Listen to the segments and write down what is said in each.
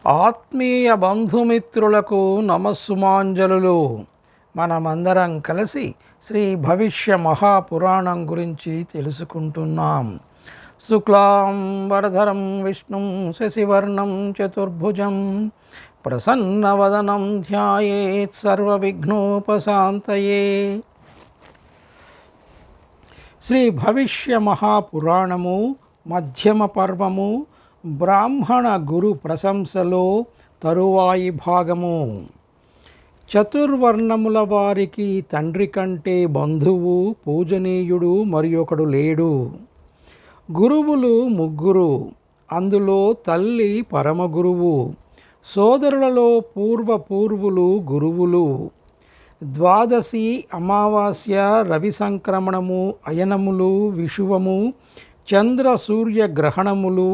ఆత్మీయ బంధుమిత్రులకు నమస్సుమాంజలులు. మనమందరం కలిసి శ్రీ భవిష్య మహాపురాణం గురించి తెలుసుకుంటున్నాం. శుక్లాం వరధరం విష్ణుం శశివర్ణం చతుర్భుజం ప్రసన్నవదనం ధ్యాయేత్ సర్వవిఘ్నోపశాంతయే. శ్రీ భవిష్య మహాపురాణము మధ్యమ పర్వము బ్రాహ్మణ గురు ప్రశంసలో తరువాయి భాగము. చతుర్వర్ణముల వారికి తండ్రి కంటే బంధువు పూజనీయుడు మరి ఒకడు లేడు. గురువులు ముగ్గురు, అందులో తల్లి పరమగురువు. సోదరులలో పూర్వపూర్వులు గురువులు. ద్వాదశి, అమావాస్య, రవి సంక్రమణము, అయనములు, విషువము, చంద్ర సూర్య గ్రహణములు,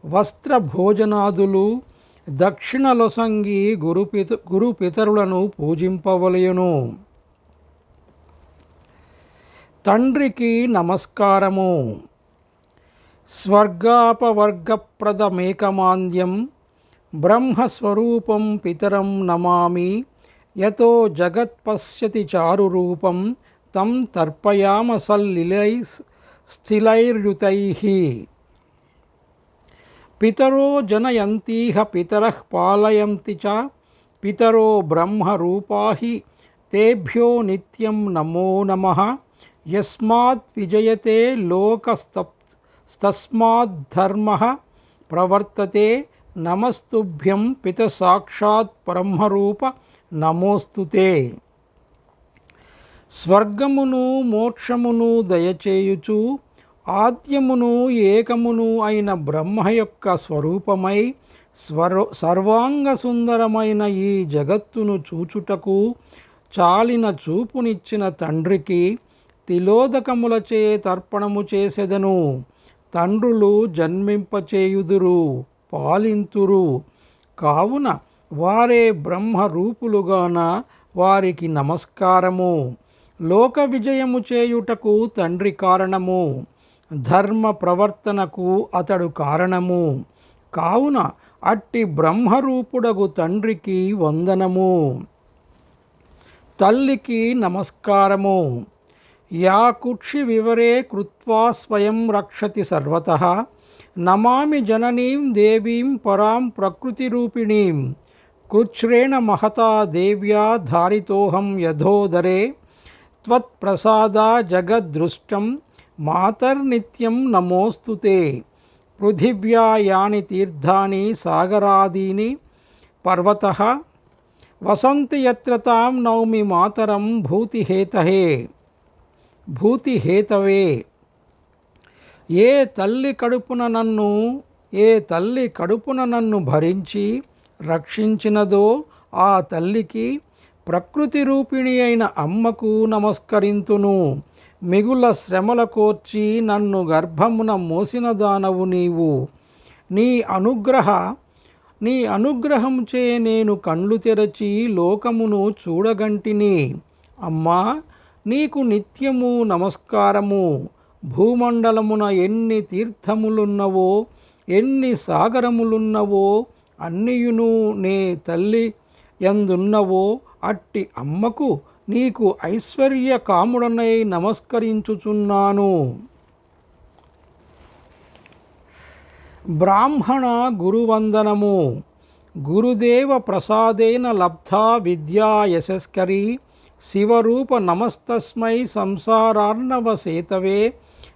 వస్త్ర భోజనాదులు, దక్షిణలొసంగి గురుపితరులను పూజింపవలయును. తండ్రికి నమస్కారము. స్వర్గాపవర్గప్రదమేకమాంద్యం బ్రహ్మస్వరూపం పితరం నమామి. యతో జగత్పశ్యతి చారురూపం తం తర్పయామ స్థిలైర్యుతైః. పితరో జనయంతీహ పితరః పాలయంతి చ. పితరో బ్రహ్మరూపాః తేభ్యో నిత్యం నమో నమః. యస్మాత్ విజయతే లోకస్తస్మాద్ధర్మః ప్రవర్తతే. నమస్తుభ్యం పితసాక్షాత్ బ్రహ్మరూప నమోస్తుతే. స్వర్గమును మోక్షమును దయచేయుచు ఆద్యమును ఏకమును అయిన బ్రహ్మ యొక్క స్వరూపమై సర్వాంగ సుందరమైన ఈ జగత్తును చూచుటకు చాలిన చూపునిచ్చిన తండ్రికి తిలోదకములచే తర్పణము చేసెదను. తండ్రులు జన్మింపచేయుదురు, పాలింతురు, కావున వారే బ్రహ్మరూపులుగాన వారికి నమస్కారము. లోక విజయము చేయుటకు తండ్రి కారణము, ధర్మ ప్రవర్తనకు అతడు కారణము. కావున అట్టి బ్రహ్మరూపుడగు తండ్రికి వందనము. తల్లికి నమస్కారము. యా కుక్షి వివరే కృత్వా స్వయం రక్షతి సర్వతః. నమామి జననీం దేవీం పరాం ప్రకృతిరూపిణీం. కృచ్ఛ్రేణ మహతా దేవ్యా ధారితోహం యథోదరే. త్వత్ప్రసాదా జగద్దృష్టం మాతర్నిత్యం నమోస్తుతే. పృథివ్యా యాని తీర్థాని సాగరాదీని పర్వతః. వసంతి యత్ర తాం నౌమి మాతరం భూతిహేతవే. ఏ తల్లి కడుపున నన్ను భరించి రక్షించినదో ఆ తల్లికి, ప్రకృతి రూపిణి అయిన అమ్మకు నమస్కరింతును. మిగుల శ్రమల కోర్చి నన్ను గర్భమున మోసిన దానవు నీవు. నీ అనుగ్రహంచే నేను కండ్లు తెరచి లోకమును చూడగంటిని. అమ్మా, నీకు నిత్యము నమస్కారము. భూమండలమున ఎన్ని తీర్థములున్నవో, ఎన్ని సాగరములున్నవో అన్నియును నే తల్లి యందున్నవో అట్టి అమ్మకు నీకు ఐశ్వర్య కాముడనై నమస్కరించుచున్నాను. బ్రాహ్మణ గురువందనము. గురుదేవ ప్రసాదేన లబ్ధా విద్యా యశస్కరీ. శివరూప నమస్తస్మై సంసారార్ణవ సేతవే.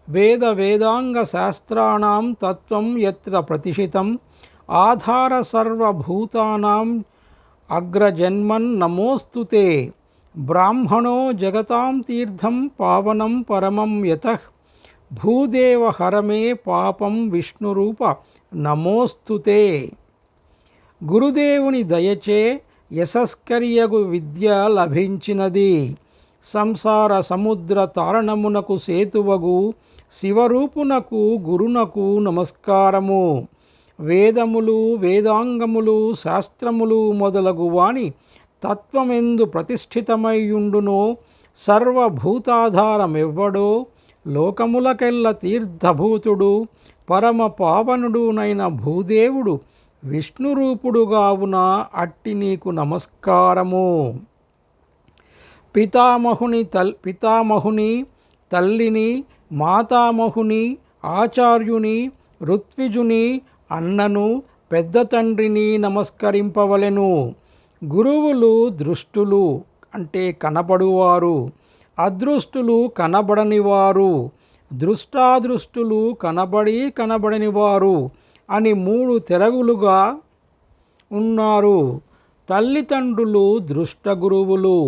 వేద వేదాంగ శాస్త్రాణం తత్వం యత్ర ప్రతిష్ఠితం. ఆధార సర్వభూతానాం అగ్రజన్మన్ నమోస్తుతే. బ్రాహ్మణో జగతాం తీర్థం పావనం పరమం యతః. భూదేవ హరమే పాపం విష్ణురూప నమోస్తుతే. గురుదేవుని దయచే యశస్కరియగు విద్య లభించినది. సంసార సముద్ర తారణమునకు సేతువగు శివరూపునకు గురునకు నమస్కారము. వేదములు, వేదాంగములు, శాస్త్రములు మొదలగు వాని తత్వమెందు ప్రతిష్ఠితమైయుండునో సర్వభూతాధారమెవ్వడో లోకములకెల్ల తీర్థభూతుడు పరమ పావనుడునైన భూదేవుడు విష్ణురూపుడుగావున అట్టి నీకు నమస్కారము. పితామహుని తల్లిని, మాతామహుని, ఆచార్యుని, ఋత్విజుని, అన్నను, పెద్ద తండ్రిని నమస్కరింపవలెను. గురువులు దృష్టులు అంటే కనబడువారు, అదృష్టులు కనబడనివారు, దృష్టాదృష్టులు కనబడనివారు అని 3 తెరగులుగా ఉన్నారు. తల్లిదండ్రులు దృష్ట గురువులు,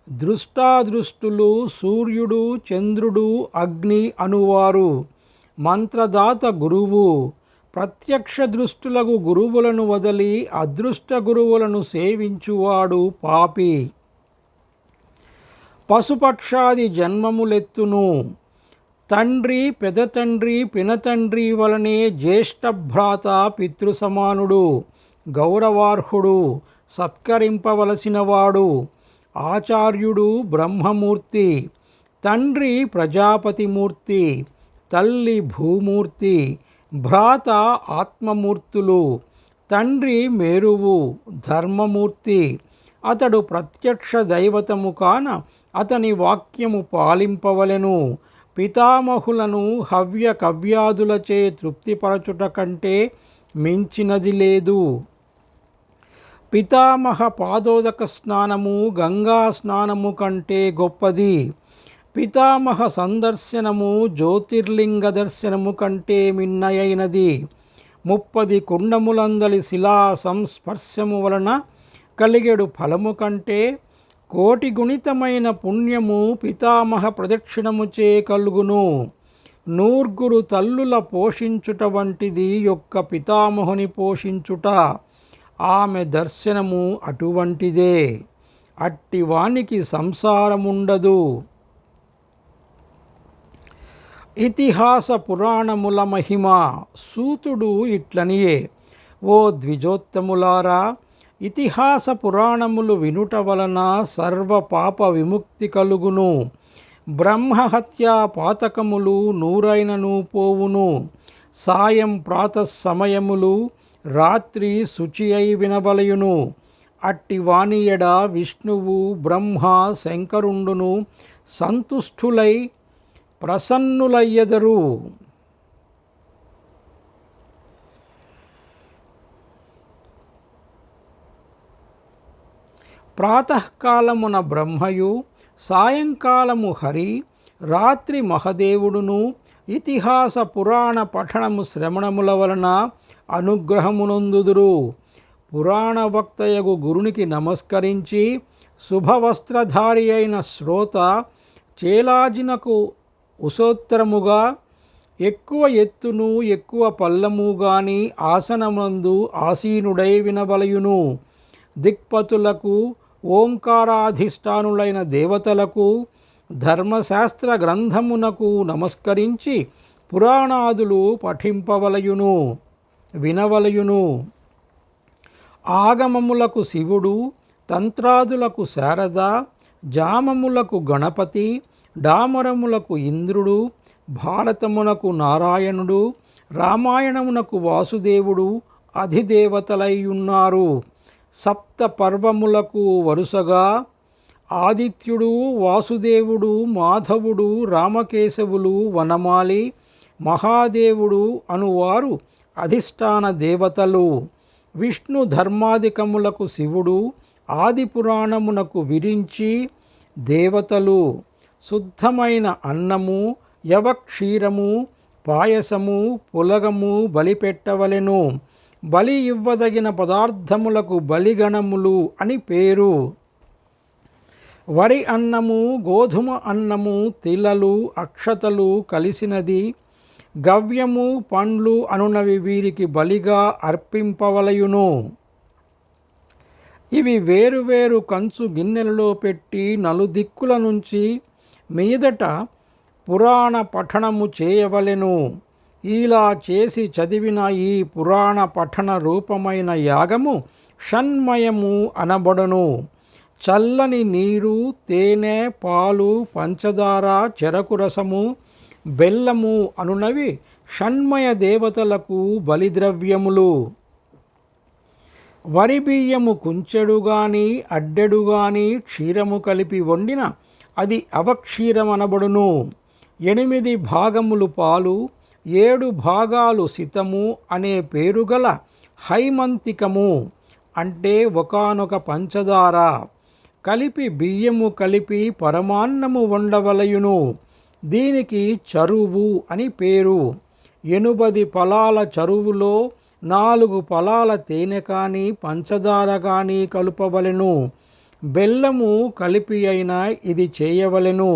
దృష్టాదృష్టులు సూర్యుడు, చంద్రుడు, అగ్ని అనువారు. మంత్రదాత గురువు. ప్రత్యక్ష దృష్టులకు గురువులను వదలి అదృష్ట గురువులను సేవించువాడు పాపి. పశుపక్షాది జన్మములెత్తును. తండ్రి, పెదతండ్రి, పినతండ్రి వలనే జ్యేష్ఠభ్రాత పితృసమానుడు, గౌరవార్హుడు, సత్కరింపవలసినవాడు. ఆచార్యుడు బ్రహ్మమూర్తి, తండ్రి ప్రజాపతిమూర్తి, తల్లి భూమూర్తి, భ్రాత ఆత్మమూర్తులు. తండ్రి మేరువు, ధర్మమూర్తి. అతడు ప్రత్యక్ష దైవతము కాన అతని వాక్యము పాలింపవలెను. పితామహులను హవ్య కవ్యాదులచే తృప్తిపరచుట కంటే మించినది లేదు. పితామహ పాదోదక స్నానము గంగా స్నానము కంటే గొప్పది. పితామహ సందర్శనము జ్యోతిర్లింగ దర్శనము కంటే మిన్నయైనది. 30 కుండములందలి శిలా సంస్పర్శము వలన కలిగెడు ఫలము కంటే కోటి గుణితమైన పుణ్యము పితామహ ప్రదక్షిణముచే కలుగును. 100 తల్లుల పోషించుట వంటిది యొక్క పితామహుని పోషించుట. ఆమె దర్శనము అటువంటిదే. అట్టి వానికి సంసారముండదు. ఇతిహాస పురాణముల మహిమ. సూతుడు ఇట్లనియే, ఓ ద్విజోత్తములారా, ఇతిహాస పురాణములు వినుట వలన సర్వ పాప విముక్తి కలుగును. బ్రహ్మహత్యా పాతకములు 100 పోవును. సాయం ప్రాతఃసమయములు, రాత్రి శుచి అయి వినబలయును. అట్టి వాణియడ విష్ణువు, బ్రహ్మ, శంకరుండును సంతుష్టులై ప్రసన్నులయ్యెదరు. ప్రాతకాలమున బ్రహ్మయు, సాయంకాలము హరి, రాత్రి మహదేవుడును ఇతిహాస పురాణ పఠనము శ్రవణముల వలన అనుగ్రహమునొందుదురు. పురాణ వక్తయగు గురునికి నమస్కరించి శుభవస్త్రధారి అయిన శ్రోత చేలాజినకు ఉసోత్తరముగా ఎక్కువ ఎత్తును ఎక్కువ పల్లము గాని ఆసనమందు ఆసీనుడై వినబలయును. దిక్పతులకు, ఓంకారాధిష్టానులైన దేవతలకు, ధర్మశాస్త్ర గ్రంథమునకు నమస్కరించి పురాణాదులు పఠింపవలయును, వినవలయును. ఆగమములకు శివుడు, తంత్రాదులకు శారద, జామములకు గణపతి, డామరములకు ఇంద్రుడు, భారతమునకు నారాయణుడు, రామాయణమునకు వాసుదేవుడు అధిదేవతలైయున్నారు. సప్త పర్వములకు వరుసగా ఆదిత్యుడు, వాసుదేవుడు, మాధవుడు, రామకేశవులు, వనమాలి, మహాదేవుడు అనువారు అధిష్టాన దేవతలు. విష్ణు ధర్మాధికములకు శివుడు, ఆది పురాణమునకు విరించి దేవతలు. శుద్ధమైన అన్నము, యవక్షీరము, పాయసము, పులగము బలిపెట్టవలెను. బలి ఇవ్వదగిన పదార్థములకు బలిగణములు అని పేరు. వరి అన్నము, గోధుమ అన్నము, తిలలు, అక్షతలు కలిసినది, గవ్యము, పండ్లు అనునవి వీరికి బలిగా అర్పింపవలయును. ఇవి వేరువేరు కంచు గిన్నెలలో పెట్టి నలుదిక్కుల నుంచి మీదట పురాణ పఠనము చేయవలెను. ఇలా చేసి చదివిన ఈ పురాణ పఠన రూపమైన యాగము షణ్మయము అనబడును. చల్లని నీరు, తేనె, పాలు, పంచదార, చెరకు రసము, బెల్లము అనునవి షణ్మయ దేవతలకు బలిద్రవ్యములు. వరి బియ్యము కుంచెడు గాని అడ్డెడు గాని క్షీరము కలిపి వండిన అది అవక్షీరమనబడును. 8 భాగములు పాలు 7 భాగాలు సితము అనే పేరుగల హైమంతికము అంటే ఒకానొక పంచదార కలిపి బియ్యము కలిపి పరమాన్నము వండవలయును. దీనికి చరువు అని పేరు. 8 పలాల చరువులో 4 పలాల తేనె కానీ పంచదార కానీ కలుపవలెను. బెల్లము కలిపి అయినా ఇది చేయవలెను,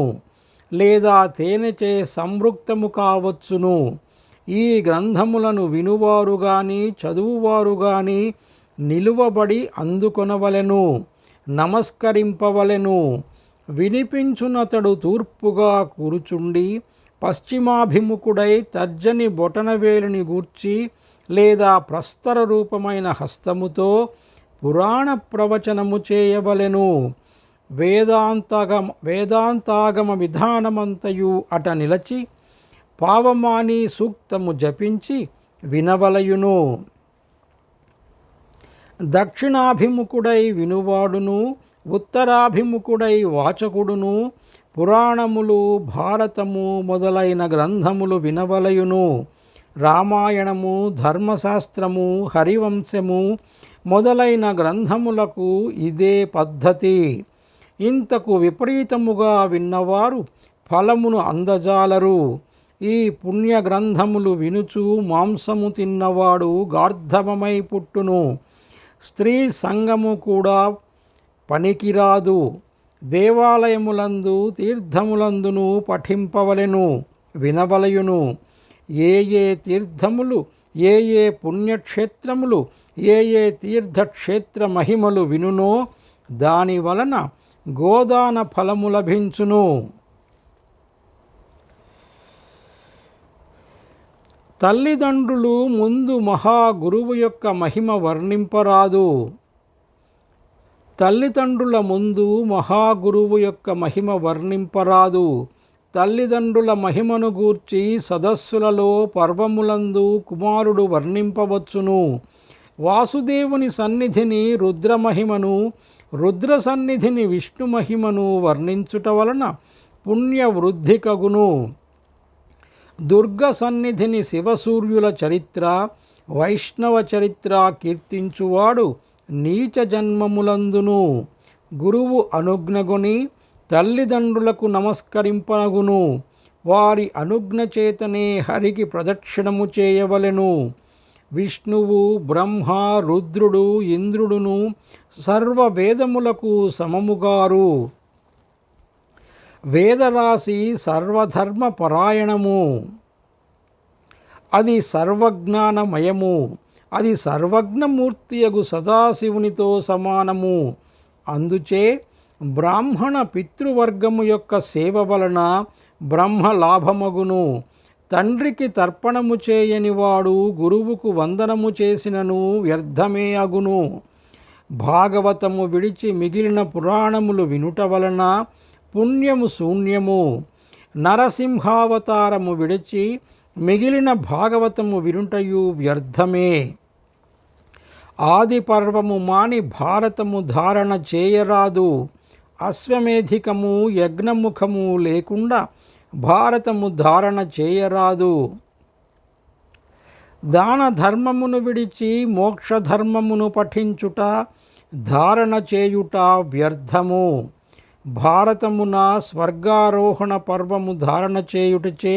లేదా తేనెచే సంవృక్తము కావచ్చును. ఈ గ్రంథములను వినువారు గాని చదువువారు గాని నిలువబడి అందుకొనవలెను, నమస్కరింపవలెను. వినిపించునతడు తూర్పుగా కూర్చుండి పశ్చిమాభిముఖుడై తర్జని బొటనవేలుని గూర్చి లేదా ప్రస్తర రూపమైన హస్తముతో పురాణ ప్రవచనము చేయవలెను. వేదాంతాగమ విధానమంతయు అట నిలచి పావమాని సూక్తము జపించి వినవలయును. దక్షిణాభిముఖుడై వినువాడును ఉత్తరాభిముఖుడై వాచకుడును పురాణములు భారతము మొదలైన గ్రంథములు వినవలయును. రామాయణము ధర్మశాస్త్రము హరివంశము మొదలైన గ్రంథములకు ఇదే పద్ధతి. ఇంతకు విపరీతముగా విన్నవారు ఫలమును అందజాలరు. ఈ పుణ్య గ్రంథములు వినుచు మాంసము తిన్నవాడు గార్ధవమై పుట్టును. స్త్రీ సంగము కూడా పనికిరాదు. దేవాలయములందు తీర్థములందును పఠింపవలెను, వినవలయును. ఏ తీర్థములు ఏ పుణ్యక్షేత్రములు ఏ తీర్థక్షేత్ర మహిమలు వినునో దాని వలన గోదాన ఫలము లభించును. తల్లిదండ్రులు ముందు మహాగురువు యొక్క మహిమ వర్ణింపరాదు. తల్లిదండ్రుల ముందు మహాగురువు యొక్క మహిమ వర్ణింపరాదు. తల్లిదండ్రుల మహిమను గూర్చి సదస్సులలో పర్వములందు కుమారుడు వర్ణింపవచ్చును. వాసుదేవుని సన్నిధిని రుద్రమహిమను, రుద్ర సన్నిధిని విష్ణు మహిమను వర్ణించుట వలన పుణ్యవృద్ధి కగును. దుర్గ సన్నిధిని శివసూర్యుల చరిత్ర, వైష్ణవ చరిత్ర కీర్తించువాడు నీచ జన్మములందును గురువు అనుజ్ఞగొని తల్లిదండ్రులకు నమస్కరింపనగును. వారి అనుజ్ఞ చేతనే హరికి ప్రదక్షిణము చేయవలెను. విష్ణువు బ్రహ్మ రుద్రుడు ఇంద్రుడును సర్వ వేదములకు సమముగారు. వేదరాశి సర్వధర్మ పరాయణము. అది సర్వజ్ఞానమయము. అది సర్వజ్ఞమూర్తియగు సదాశివునితో సమానము. అందుచే బ్రాహ్మణ పితృవర్గము యొక్క సేవ వలన బ్రహ్మ లాభమగును. తండ్రికి తర్పణము చేయనివాడు గురువుకు వందనము చేసినను వ్యర్థమే అగును. భాగవతము విడిచి మిగిలిన పురాణములు వినుట వలన పుణ్యము శూన్యము. నరసింహావతారము విడిచి మిగిలిన భాగవతము వినుటయు వ్యర్థమే. ఆది పర్వము మాని భారతము ధారణ చేయరాదు. అశ్వమేధికము యజ్ఞముఖము లేకుండా భారతము ధారణ చేయరాదు. దాన ధర్మమును విడిచి మోక్షధర్మమును పఠించుట ధారణ చేయుట వ్యర్థము. భారతమున స్వర్గారోహణ పర్వము ధారణ చేయుటచే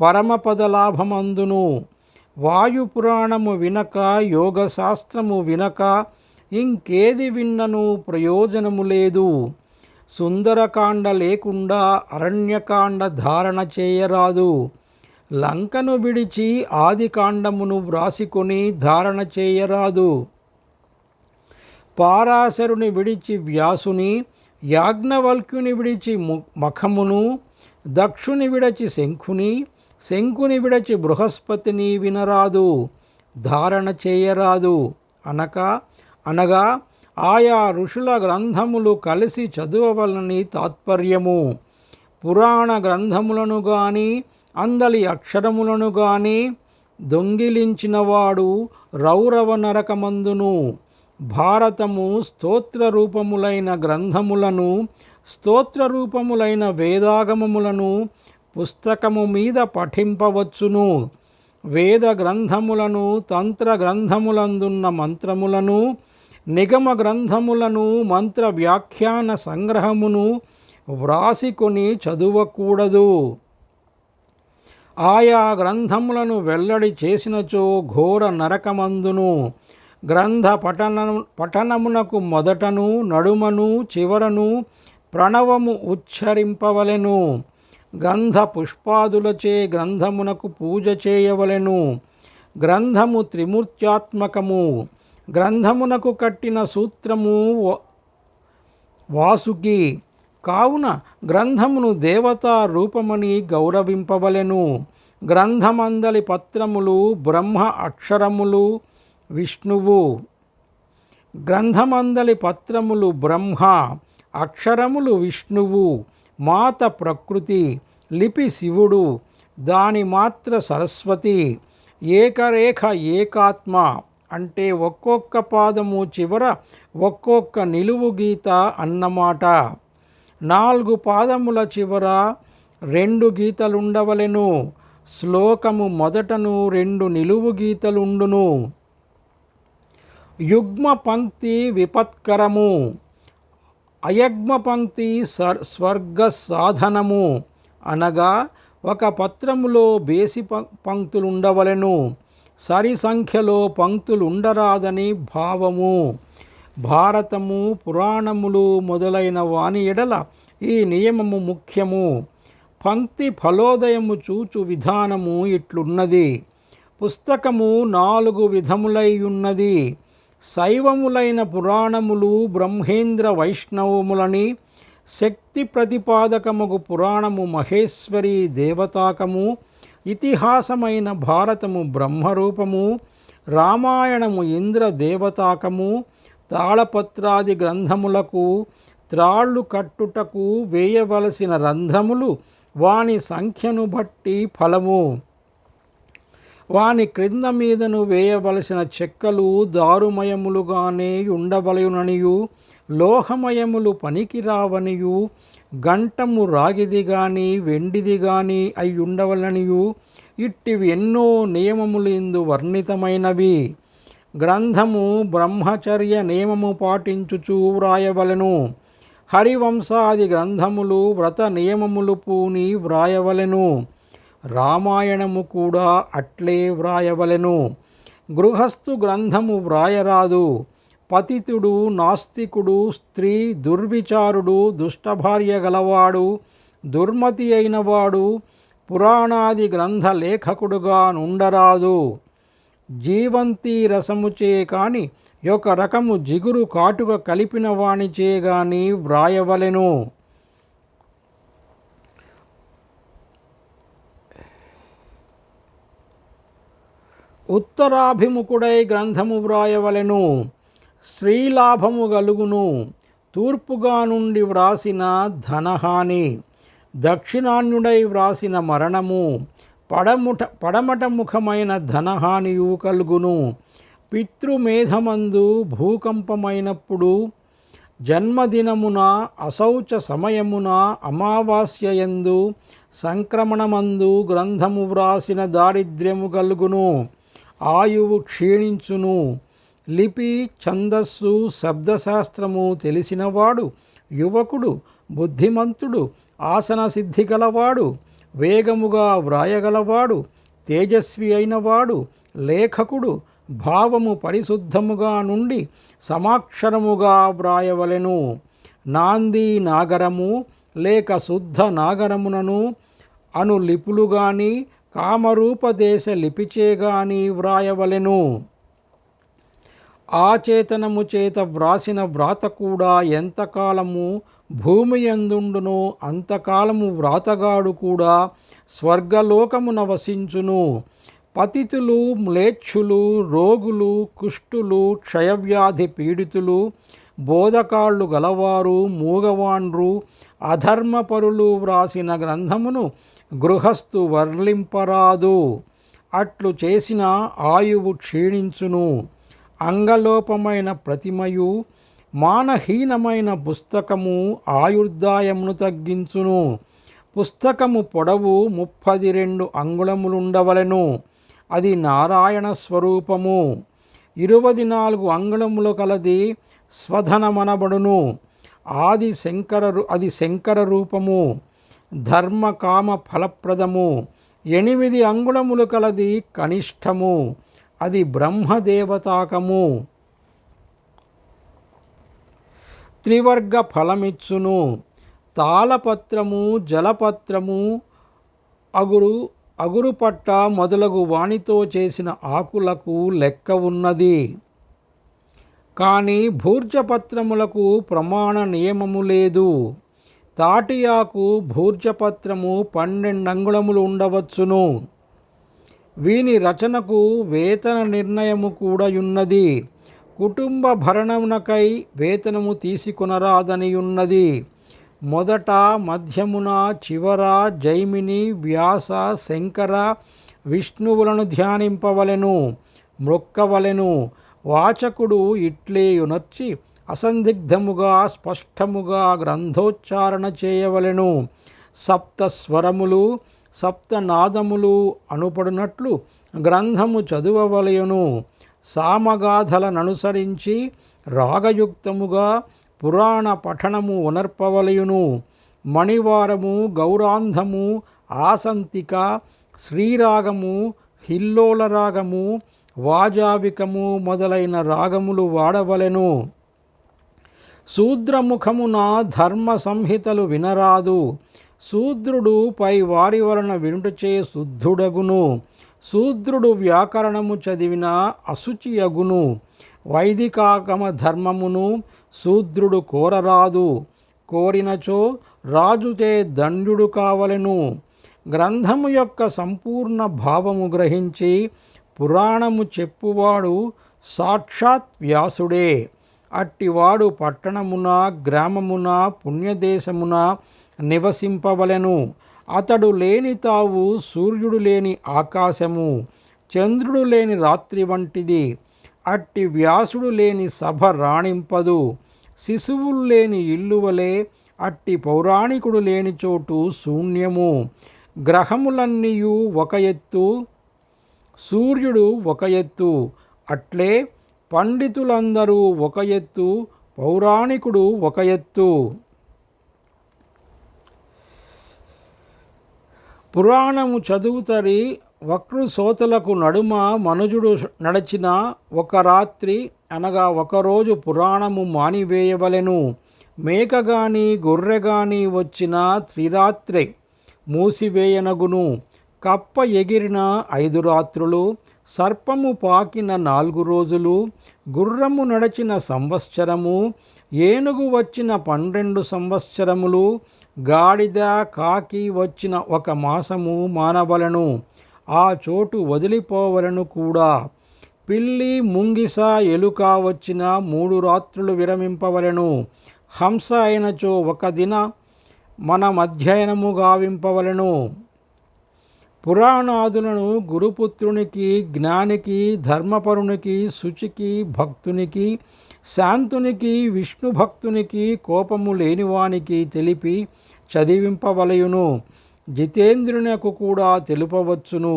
పరమపద లాభమందును. వాయుపురాణము వినక యోగశాస్త్రము వినక ఇంకేది విన్నను ప్రయోజనము లేదు. సుందరకాండ లేకుండా అరణ్యకాండ ధారణ చేయరాదు. లంకను విడిచి ఆదికాండమును వ్రాసికొని ధారణ చేయరాదు. పారాశరుని విడిచి వ్యాసుని, యాజ్ఞవల్క్యుని విడిచి మఖమును, దక్షుని విడచి శంఖుని, శంకుని విడచి బృహస్పతిని వినరాదు, ధారణ చేయరాదు. అనగా ఆయా ఋషుల గ్రంథములు కలిసి చదువవలని తాత్పర్యము. పురాణ గ్రంథములను గాని అందలి అక్షరములను గాని దొంగిలించినవాడు రౌరవ నరకమందును. భారతము స్తోత్రరూపములైన గ్రంథములను, స్తోత్రరూపములైన వేదాగమములను పుస్తకము మీద పఠింపవచ్చును. వేద గ్రంథములను, తంత్ర గ్రంథములందున్న మంత్రములను, నిగమ గ్రంథములను, మంత్ర వ్యాఖ్యాన సంగ్రహమును వ్రాసికొని చదువకూడదు. ఆయా గ్రంథములను వెల్లడి చేసినచో ఘోర నరకమందును. గ్రంథ పఠనమునకు మొదటను, నడుమను, చివరను ప్రణవము ఉచ్చరింపవలెను. గంధ పుష్పాదులచే గ్రంథమునకు పూజ చేయవలెను. గ్రంథము త్రిమూర్త్యాత్మకము. గ్రంథమునకు కట్టిన సూత్రము వాసుకి. కావున గ్రంథమును దేవతా రూపమని గౌరవింపవలెను. గ్రంథమందలి పత్రములు బ్రహ్మ అక్షరములు విష్ణువు. గ్రంథమందలి పత్రములు బ్రహ్మ, అక్షరములు విష్ణువు. మాత ప్రకృతి, లిపి శివుడు, దాని మాత్ర సరస్వతి. ఏకరేఖ ఏకాత్మ అంటే ఒక్కొక్క పాదము చివర ఒక్కొక్క నిలువు గీత అన్నమాట. 4 పాదముల చివర 2 గీతలుండవలెను. శ్లోకము మొదటను 2 నిలువు గీతలుండును. యుగ్మ పంక్తి విపత్కరము. అయగ్మ పంక్తి స్వర్గ సాధనము. అనగా ఒక పత్రములో బేసి పంక్తులుండవలెను, సరి సంఖ్యలో పంక్తులుండరాదని భావము. భారతము, పురాణములు మొదలైన వాని ఎడల ఈ నియమము ముఖ్యము. పంక్తి ఫలోదయము చూచు విధానము ఇట్లున్నది. పుస్తకము 4 విధములైయున్నది. శైవములైన పురాణములు బ్రహ్మేంద్ర వైష్ణవములని, శక్తి ప్రతిపాదకముగు పురాణము మహేశ్వరి దేవతాకము, ఇతిహాసమైన భారతము బ్రహ్మరూపము, రామాయణము ఇంద్ర దేవతాకము. తాళపత్రాది గ్రంథములకు త్రాళ్ళు కట్టుటకు వేయవలసిన రంధ్రములు వాని సంఖ్యను బట్టి ఫలము. వాని క్రింద మీదను వేయవలసిన చెక్కలు దారుమయములుగానే ఉండవలయుననియు, లోహమయములు పనికిరావనియు, గంటము రాగిది గాని వెండిది గాని అయ్యుండవలనియు, ఇట్టివి ఎన్నో నియమములు ఇందు వర్ణితమైనవి. గ్రంథము బ్రహ్మచర్య నియమము పాటించుచూ వ్రాయవలెను. హరివంశాది గ్రంథములు వ్రత నియమములు పూని వ్రాయవలెను. రామాయణము కూడా అట్లే వ్రాయవలెను. గృహస్థు గ్రంథము వ్రాయరాదు. పతితుడు, నాస్తికుడు, స్త్రీ, దుర్విచారుడు, దుష్టభార్య గలవాడు, దుర్మతి అయినవాడు పురాణాది గ్రంథ లేఖకుడుగా నుండరాదు. జీవంతి రసముచే కాని ఒక రకము జిగురు కాటుక కలిపిన వానిచే గాని వ్రాయవలెను. ఉత్తరాభిముఖుడై గ్రంథము వ్రాయవలెను. శ్రీలాభము గలుగును. తూర్పుగా నుండి వ్రాసిన ధనహాని, దక్షిణాన్యుడై వ్రాసిన మరణము, పడమట ముఖమైన ధనహానియు కలుగును. పితృమేధమందు భూకంపమైనప్పుడు, జన్మదినమున, అశౌచ సమయమున, అమావాస్యయందు, సంక్రమణమందు గ్రంథము వ్రాసిన దారిద్ర్యము కలుగును. ఆయువు క్షీణించును. లిపి, ఛందస్సు, శబ్దశాస్త్రము తెలిసినవాడు యువకుడు, బుద్ధిమంతుడు, ఆసన సిద్ధి గలవాడు, వేగముగా వ్రాయగలవాడు, తేజస్వి అయినవాడు, లేఖకుడు, భావము పరిశుద్ధముగా నుండి సమాక్షరముగా వ్రాయవలెను. నాంది నాగరము లేక శుద్ధ నాగరమునను అను లిపులు గాని, కామరూపదేశ లిపిచే గాని వ్రాయవలెను. ఆచేతనము చేత వ్రాసిన వ్రాత కూడా ఎంతకాలము భూమి యందుండునో అంతకాలము వ్రాతగాడు కూడా స్వర్గలోకమున వసించును. పతితులు, మ్లేచ్ఛులు, రోగులు, కుష్టులు, క్షయవ్యాధి పీడితులు, బోధకాళ్ళు గలవారు, మూగవాండ్రు, అధర్మపరులు వ్రాసిన గ్రంథమును గృహస్థు వర్లింపరాదు. అట్లు చేసిన ఆయువు క్షీణించును. అంగలోపమైన ప్రతిమయు మానహీనమైన పుస్తకము ఆయుర్దాయమును తగ్గించును. పుస్తకము పొడవు 32 అంగుళములుండవలెను. అది నారాయణ స్వరూపము. 24 అంగుళములు కలది స్వధనమనబడును. అది శంకర రూపము, ధర్మకామ ఫలప్రదము. 8 అంగుళములు కలది కనిష్టము, అది బ్రహ్మదేవతాకము. త్రివర్గ ఫలమిచ్చును. తాళపత్రము, జలపత్రము, అగురుపట్ట మొదలగు వానితో చేసిన ఆకులకు లెక్క ఉన్నది. కానీ భూర్జపత్రములకు ప్రమాణ నియమము లేదు. తాటి ఆకు భూర్జపత్రము 12 అంగుళములు ఉండవచ్చును. వీని రచనకు వేతన నిర్ణయము కూడా ఉన్నది. కుటుంబ భరణమునకై వేతనము తీసుకొనరాదనియున్నది. మొదట, మధ్యమున, చివర జైమిని, వ్యాస, శంకర, విష్ణువులను ధ్యానింపవలెను, మ్రొక్కవలెను. వాచకుడు ఇట్లేయునర్చి అసందిగ్ధముగా స్పష్టముగా గ్రంథోచ్చారణ చేయవలెను. సప్తస్వరములు, సప్తనాదములు అనుపడినట్లు గ్రంథము చదువవలెను. సామగాథలననుసరించి రాగయుక్తముగా పురాణ పఠనము ఉనర్పవలయును. మణివారము, గౌరాంధము, ఆసంతిక, శ్రీరాగము, హిల్లోల రాగము, వాజావికము మొదలైన రాగములు వాడవలెను. శూద్రముఖమున ధర్మ సంహితలు వినరాదు. శూద్రుడు పై వారి వలన వినుటచే శుద్ధుడగును. శూద్రుడు వ్యాకరణము చదివిన అశుచియగును. వైదికాగమ ధర్మమును శూద్రుడు కోరరాదు. కోరినచో రాజుచే దండ్యుడు కావలెను. గ్రంథము యొక్క సంపూర్ణ భావము గ్రహించి పురాణము చెప్పువాడు సాక్షాత్ వ్యాసుడే. అట్టివాడు పట్టణమున, గ్రామమున, పుణ్యదేశమున నివసింపవలెను. అతడు లేని తావు సూర్యుడు లేని ఆకాశము, చంద్రుడు లేని రాత్రి వంటిది. అట్టి వ్యాసుడు లేని సభ రాణింపదు. శిశువులు లేని ఇల్లు వలె అట్టి పౌరాణికుడు లేని చోటు శూన్యము. గ్రహములన్నీయు ఒక ఎత్తు, సూర్యుడు ఒక ఎత్తు. అట్లే పండితులందరూ ఒక ఎత్తు, పౌరాణికుడు ఒక ఎత్తు. పురాణము చదువుతరి వక్ృసోతలకు నడుమ మనుజుడు నడచిన ఒక రాత్రి అనగా ఒకరోజు పురాణము మానివేయవలెను. మేకగాని గొర్రెగాని వచ్చిన త్రిరాత్రే మూసివేయనగును. కప్ప ఎగిరిన 5 రాత్రులు, సర్పము పాకిన 4 రోజులు, గుర్రము నడచిన సంవత్సరము, ఏనుగు వచ్చిన 12 సంవత్సరములు, గాడిద కాకి వచ్చిన 1 మాసము మానవలను. ఆ చోటు వదిలిపోవలను కూడా. పిల్లి ముంగిస ఎలుక వచ్చిన 3 రాత్రులు విరమింపవలెను. హంస అయినచో 1 దిన మనమధ్యయనము గావింపవలెను. పురాణాదులను గురుపుత్రునికి, జ్ఞానికి, ధర్మపరునికి, శుచికి, భక్తునికి, శాంతునికి, విష్ణు భక్తునికి, కోపము లేనివానికి తెలిపి చదివింపవలయును. జితేంద్రునకు కూడా తెలుపవచ్చును.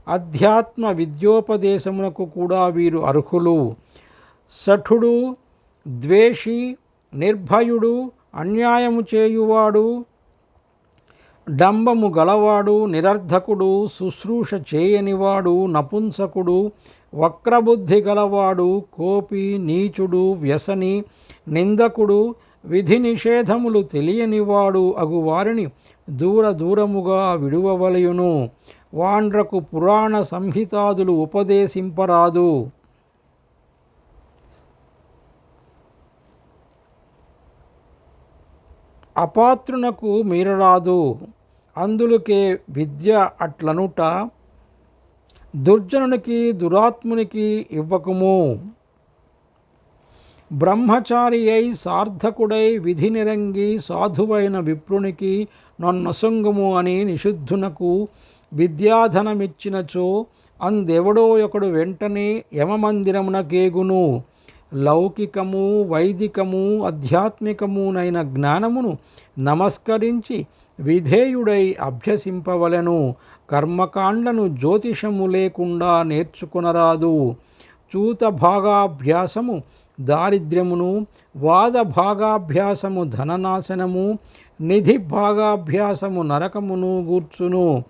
అధ్యాత్మ విద్యోపదేశమునకు కూడా వీరు అర్హులు. సఠుడు, ద్వేషి, నిర్భయుడు, అన్యాయము చేయువాడు, డంబము గలవాడు, నిరర్ధకుడు, శుశ్రూష చేయనివాడు, నపుంసకుడు, వక్రబుద్ధి గలవాడు, కోపి, నీచుడు, వ్యసని, నిందకుడు, విధి నిషేధములు తెలియనివాడు అగువారిని దూరముగా విడువవలయును. వాండ్రకు పురాణ సంహితాదులు ఉపదేశింపరాదు. అపాత్రునకు మీరరాదు. అందులకే విద్య అట్లనుట దుర్జనునికి, దురాత్మునికి ఇవ్వకుము. బ్రహ్మచారి అయి సార్థకుడై విధి నిరంగి సాధువైన విప్రునికి నొన్నసొంగుము అని నిషిద్ధునకు విద్యాధనమిచ్చినచో అందెవడో ఒకడు వెంటనే యమమందిరమునకేగును. లౌకికము, వైదికము, ఆధ్యాత్మికమునైన జ్ఞానమును నమస్కరించి విధేయుడై అభ్యసింపవలెను. కర్మకాండను జ్యోతిషము లేకుండా నేర్చుకొనరాదు. చూత భాగాభ్యాసము దారిద్ర్యమును, వాద భాగాభ్యాసము ధననాశనము, నిధి భాగాభ్యాసము నరకమును గూర్చును.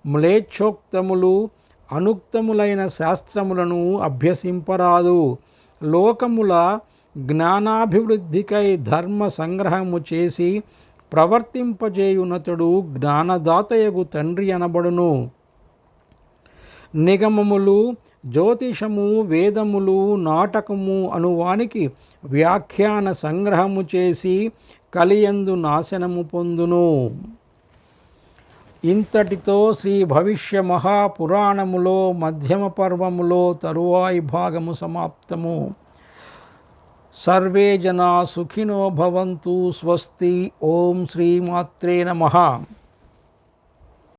మ్లేచ్ఛోక్తములు అనుక్తములైన శాస్త్రములను అభ్యసింపరాదు. లోకముల జ్ఞానాభివృద్ధికై ధర్మ సంగ్రహము చేసి ప్రవర్తింపజేయునతుడు జ్ఞానదాతయగు తండ్రి అనబడును. నిగమములు, జ్యోతిషము, వేదములు, నాటకము అనువానికి వ్యాఖ్యాన సంగ్రహము చేసి కలియందు నాశనము పొందును. ఇంతటితో శ్రీ భవిష్య మహాపురాణములో మధ్యమ పర్వములో తరువాయి భాగము సమాప్తము. సర్వే జనా సుఖినో భవంతు. స్వస్తి. ఓం శ్రీమాత్రే నమః.